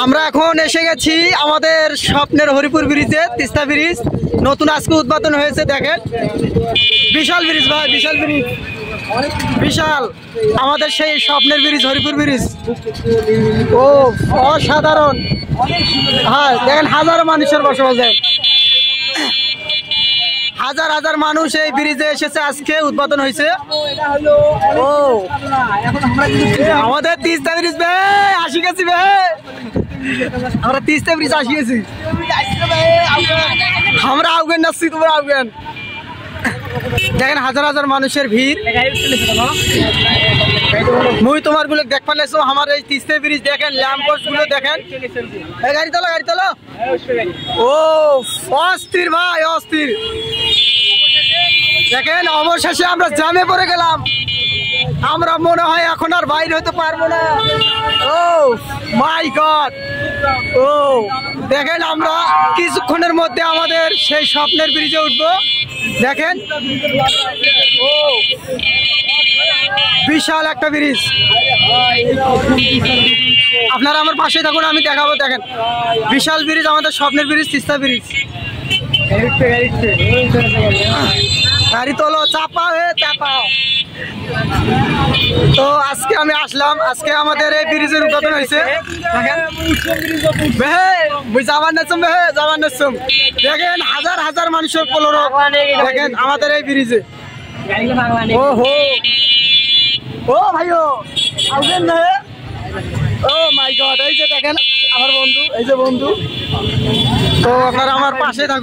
আমরা এখন এসে গেছি আমাদের স্বপ্নের হরিপুর ব্রিজে, তিস্তা ব্রিজ নতুন আজকে উদ্বোধন হয়েছে। দেখেন বিশাল ব্রিজ ভাই, বিশাল ব্রিজ, বিশাল আমাদের সেই স্বপ্নের ব্রিজ হরিপুর ব্রিজ। ও অসাধারণ। হ্যাঁ দেখেন হাজারো মানুষের বসবাস, হাজার হাজার মানুষ এই ব্রিজে এসেছে, আজকে উদ্বোধন হয়েছে। ও আমাদের তিস্তা ব্রিজ ভাই আসি গেছি ভাই, আমরা তিস্তা ব্রিজ আসি গেছি। আমরা আউগেন নাচ্ছি, তোমরা আউগেন। দেখেন হাজার হাজার মানুষের ভিড়। মুই তোমার গুলো দেখ পারলেছো আমার এই তিস্তা ব্রিজ। দেখেন ল্যাম্প পোস্ট গুলো দেখেন। গাড়ি তোলো, গাড়ি তোলো। ও অস্থির ভাই, অস্থির। দেখেন অবশেষে আমরা জ্যামে পড়ে গেলাম। আমরা মনে হয় এখন আর বাইরে হতে পারবো না। ও মাই গড। ও দেখেন আমরা কিছুক্ষণের মধ্যে আমাদের সেই স্বপ্নের ব্রিজে উঠবো। দেখেন ও বিশাল একটা ব্রিজ। আপনারা আমার পাশে থাকুন, আমি দেখাবো। দেখেন বিশাল ব্রিজ, আমাদের স্বপ্নের ব্রিজ, তিস্তা ব্রিজ। গাড়ি তোলো, চাপাও, চাপাও। তো আজকে আমি আসলাম, আজকে আমাদের এই ব্রিজের উদ্বোধন হয়েছে। দেখেন হাজার হাজার মানুষের পলরক। দেখেন আমাদের এই ব্রিজে। ও হো, ও ভাই, ও মাই গড। এই যে দেখেন আমার বন্ধু, এই যে বন্ধু। তো আপনারা আমার পাশে থাকুন।